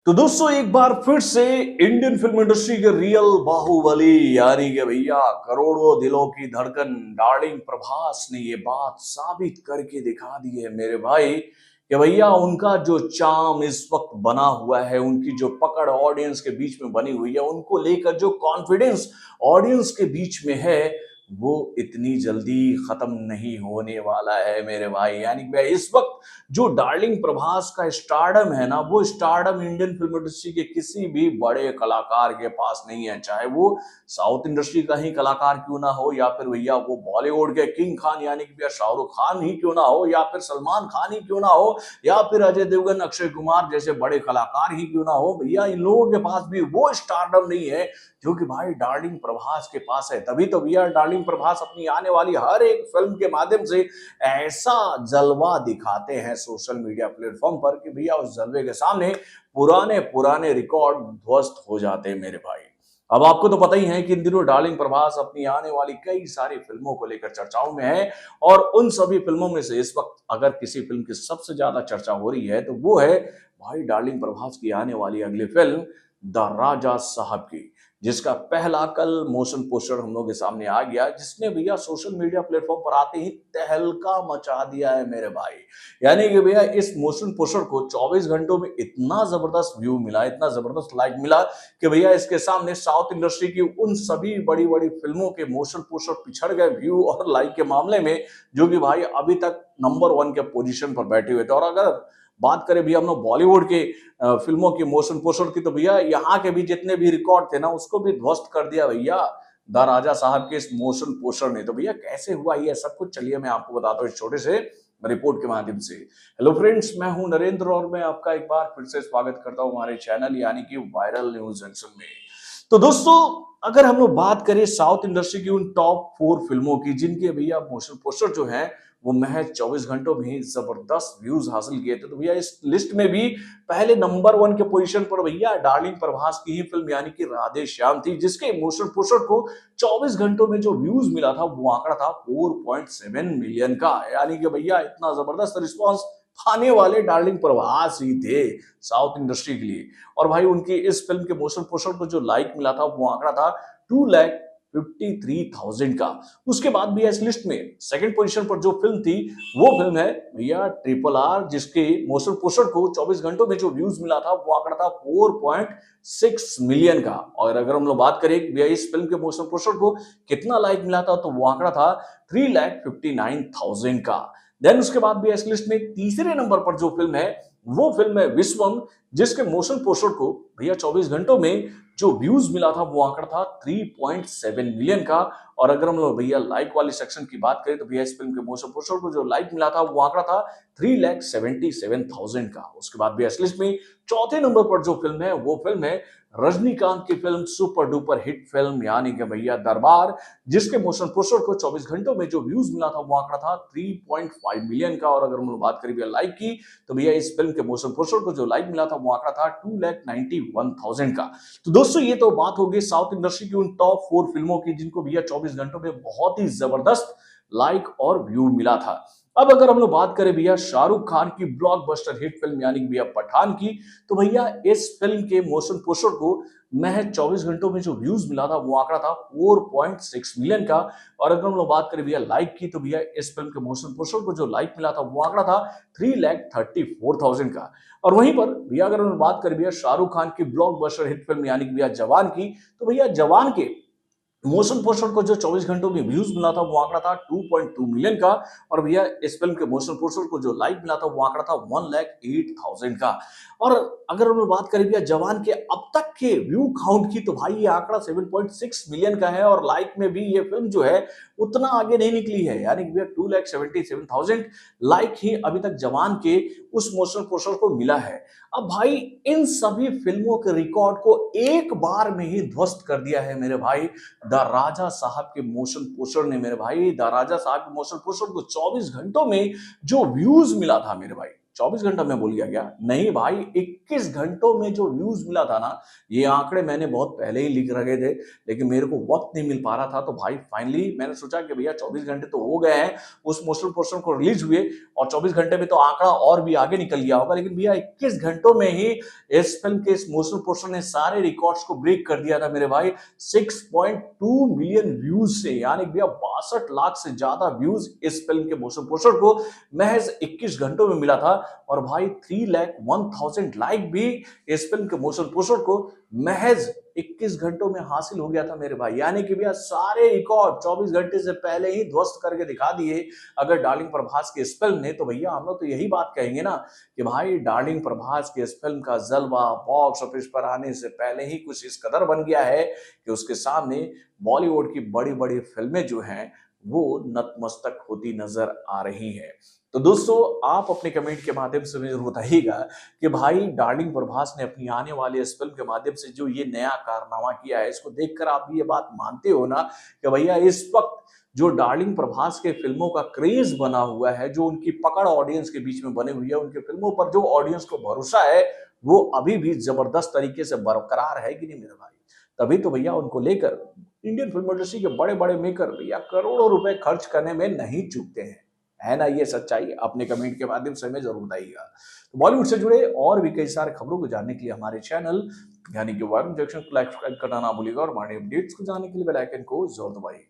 तो दोस्तों एक बार फिर से इंडियन फिल्म इंडस्ट्री के रियल बाहुबली यानी कि भैया करोड़ों दिलों की धड़कन डार्लिंग प्रभास ने ये बात साबित करके दिखा दी है मेरे भाई कि भैया उनका जो चार्म इस वक्त बना हुआ है, उनकी जो पकड़ ऑडियंस के बीच में बनी हुई है, उनको लेकर जो कॉन्फिडेंस ऑडियंस के बीच में है, वो इतनी जल्दी खत्म नहीं होने वाला है मेरे भाई। यानी कि इस वक्त जो डार्लिंग प्रभास का स्टारडम है ना, वो स्टारडम इंडियन फिल्म इंडस्ट्री के किसी भी बड़े कलाकार के पास नहीं है। चाहे वो साउथ इंडस्ट्री का ही कलाकार क्यों ना हो, या फिर भैया वो बॉलीवुड के किंग खान यानी कि भैया शाहरुख खान ही क्यों ना हो, या फिर सलमान खान ही क्यों ना हो, या फिर अजय देवगन अक्षय कुमार जैसे बड़े कलाकार ही क्यों ना हो, भैया इन लोगों के पास भी वो स्टारडम नहीं है जो कि भाई डार्लिंग प्रभास के पास है। तभी तो भैया डार्लिंग प्रभास अपनी आने वाली हर एक फिल्म के माध्यम से ऐसा जलवा दिखाते हैं सोशल मीडिया प्लेटफॉर्म पर कि भैया उस जलवे के सामने पुराने पुराने रिकॉर्ड ध्वस्त हो जाते हैं मेरे भाई। अब आपको तो पता ही है कि इन दिनों डार्लिंग प्रभास अपनी आने वाली कई सारी फिल्मों को लेकर चर्चाओं में है, और उन सभी फिल्मों में से इस वक्त अगर किसी फिल्म की सबसे ज्यादा चर्चा हो रही है तो वो है भाई डार्लिंग प्रभास की आने वाली अगली फिल्म द राजा साहब की, जिसका पहला कल मोशन पोस्टर हम लोग के सामने आ गया, जिसने भैया सोशल मीडिया प्लेटफॉर्म पर आते ही तहलका मचा दिया है मेरे भाई। यानी कि भैया इस मोशन पोस्टर को 24 घंटों में इतना जबरदस्त व्यू मिला, इतना जबरदस्त लाइक मिला कि भैया इसके सामने साउथ इंडस्ट्री की उन सभी बड़ी बड़ी फिल्मों के मोशन पोस्टर पिछड़ गए व्यू और लाइक के मामले में, जो कि भाई अभी तक नंबर 1 के पोजीशन पर बैठे हुए थे। और अगर बात करें भैया हम लोग बॉलीवुड के फिल्मों की मोशन पोस्टर की, तो भैया यहाँ के भी जितने भी रिकॉर्ड थे ना, उसको भी ध्वस्त कर दिया भैया द राजा साहब के इस मोशन पोस्टर ने। तो भैया कैसे हुआ ये सब कुछ, चलिए मैं आपको बताता हूँ इस छोटे से रिपोर्ट के माध्यम से। हेलो फ्रेंड्स, मैं हूं नरेंद्र और मैं आपका एक बार फिर से स्वागत करता हूं हमारे चैनल यानी कि वायरल न्यूज जंक्शन में। तो दोस्तों अगर हम लोग बात करें साउथ इंडस्ट्री की उन टॉप 4 फिल्मों की जिनके भैया मोशन पोस्टर जो है वो महज 24 घंटों में ही जबरदस्त व्यूज हासिल किए थे, तो भैया इस लिस्ट में भी पहले नंबर 1 के पोजीशन पर भैया डार्लिंग प्रभास की ही फिल्म यानी कि राधे श्याम थी, जिसके मोशन पोस्टर को 24 घंटों में जो व्यूज मिला था वो आंकड़ा था 4.7 मिलियन का। यानी कि भैया इतना जबरदस्त रिस्पॉन्स पाने वाले डार्लिंग प्रभास ही थे साउथ इंडस्ट्री के लिए। और भाई उनकी इस फिल्म के मोशन पोस्टर को जो लाइक मिला था वो आंकड़ा था 2,53,000 का। उसके बाद भी इस लिस्ट में सेकंड पोजीशन पर जो फिल्म थी वो फिल्म है भैया RRR, जिसके मोशन पोस्टर को 24 घंटों में जो व्यूज मिला था वो आंकड़ा था 4.6 मिलियन का। और अगर हम लोग बात करें भैया इस फिल्म के मोशन पोस्टर को कितना लाइक मिला था तो वो आंकड़ा था 3,59,000 का। देन उसके बाद भी इस लिस्ट में तीसरे नंबर पर जो फिल्म है वो फिल्म है विश्वम, जिसके मोशन पोस्टर को भैया 24 घंटों में जो व्यूज मिला था वो आंकड़ा था 3.7 मिलियन का। और अगर हम लोग भैया लाइक वाली सेक्शन की बात करें तो भैया इस फिल्म के मोशन पोस्टर को जो लाइक मिला था वो आंकड़ा था 3,77,000 का। उसके बाद भी इस लिस्ट में चौथे नंबर पर जो फिल्म है वो फिल्म है रजनीकांत की film super duper hit film यानी कि भैया दरबार, जिसके मोशन पोस्टर को 24 घंटों में जो व्यूज मिला था वो आंकड़ा था 3.5 मिलियन का। और अगर हम लोग बात करें भैया लाइक की तो भैया इस फिल्म के मोशन पोस्टर को जो लाइक मिला था वो आंकड़ा था 2,91,000 का। तो दोस्तों ये तो बात होगी साउथ इंडस्ट्री की उन टॉप 4 फिल्मों की जिनको भैया 24 घंटों में बहुत ही जबरदस्त लाइक और व्यू मिला था। अब अगर हम लोग बात करें भैया शाहरुख खान की ब्लॉकबस्टर हिट फिल्म यानी कि भैया पठान की, तो भैया इस फिल्म के मोशन पोस्टर को महज 24 घंटों में जो व्यूज मिला था वो आंकड़ा था 4.6 मिलियन का। और अगर हम लोग बात करें भैया लाइक की तो भैया इस फिल्म के मोशन पोस्टर को जो लाइक मिला था वो आंकड़ा था 3,34,000 का। और वहीं पर भैया अगर हम बात करें भैया शाहरुख खान की ब्लॉकबस्टर हिट फिल्म यानी कि भैया जवान की, तो भैया जवान के मोशन पोस्टर को जो 24 घंटों में व्यूज मिला था वो आंकड़ा था 2.2 मिलियन का। और भैया इस फिल्म के मोशन पोस्टर को जो लाइक मिला था वो आंकड़ा था 1,08,000 का। और अगर हम बात करें भैया जवान के अब तक के व्यू काउंट की तो भाई ये आंकड़ा 7.6 मिलियन का है, और लाइक में भी ये फिल्म जो है उतना आगे नहीं निकली है। यानी कि भैया 2,77,000 लाइक ही अभी तक जवान के उस मोशन पोस्टर को मिला है। अब भाई इन सभी फिल्मों के रिकॉर्ड को एक बार में ही ध्वस्त कर दिया है मेरे भाई द राजा साहब के मोशन पोस्टर ने। मेरे भाई द राजा साहब के मोशन पोस्टर को 24 घंटों में जो व्यूज मिला था मेरे भाई 24 घंटा मैं भूल गया क्या? नहीं भाई, 21 घंटों में जो व्यूज मिला था ना, ये आंकड़े मैंने बहुत पहले ही लिख रखे थे, लेकिन मेरे को वक्त नहीं मिल पा रहा था। तो भाई फाइनली मैंने सोचा कि भैया 24 घंटे तो हो गए हैं उस मोशन पोस्टर को रिलीज हुए, और 24 घंटे में तो आंकड़ा और भी आगे निकल गया होगा, लेकिन भैया 21 घंटों में ही इस फिल्म के इस मोशन पोस्टर ने सारे रिकॉर्ड्स को ब्रेक कर दिया था मेरे भाई। 6.2 मिलियन व्यूज से, यानी भैया 62 लाख से ज्यादा व्यूज इस फिल्म के मोशन पोस्टर को महज 21 घंटों में मिला था। और भाई 3,01,000 लाइक भी इस फिल्म के मोशन पोस्टर को महज 21 घंटों में हासिल हो गया था मेरे भाई। यानी कि भैया सारे रिकॉर्ड 24 घंटे से पहले ही ध्वस्त करके दिखा दिए अगर डार्लिंग प्रभास की इस फिल्म ने। तो भैया हम लोग तो यही बात कहेंगे ना कि भाई डार्लिंग प्रभास की इस फिल्म का जलवा बॉक्स ऑफिस पर आने से पहले ही कुछ इस कदर बन गया है कि उसके सामने बॉलीवुड की बड़ी बड़ी फिल्में जो हैं वो नतमस्तक होती नजर आ रही हैं। तो दोस्तों, आप अपने कमेंट के माध्यम से मुझे बताइएगा कि भाई डार्लिंग प्रभास ने अपनी आने वाली इस फिल्म के माध्यम से जो ये नया कारनामा किया है, इसको देखकर आप ये बात मानते हो ना कि भैया इस वक्त जो डार्लिंग प्रभास के फिल्मों का क्रेज बना हुआ है, जो उनकी पकड़ ऑडियंस के बीच में बनी हुई है, उनके फिल्मों पर जो ऑडियंस को भरोसा है, वो अभी भी जबरदस्त तरीके से बरकरार है कि नहीं मेरे भाई? तभी तो भैया उनको लेकर इंडियन फिल्म इंडस्ट्री के बड़े बड़े मेकर भैया करोड़ों रुपए खर्च करने में नहीं चूकते हैं। है ना ये सच्चाई? अपने कमेंट के माध्यम से हमें जरूर बताइएगा। तो बॉलीवुड से जुड़े और भी कई सारे खबरों को जानने के लिए हमारे चैनल यानी कि वारुण जंक्शन को लाइक करना ना भूलिएगा, और हमारे अपडेट्स को जानने के लिए बेल आइकन को जरूर दबाइएगा।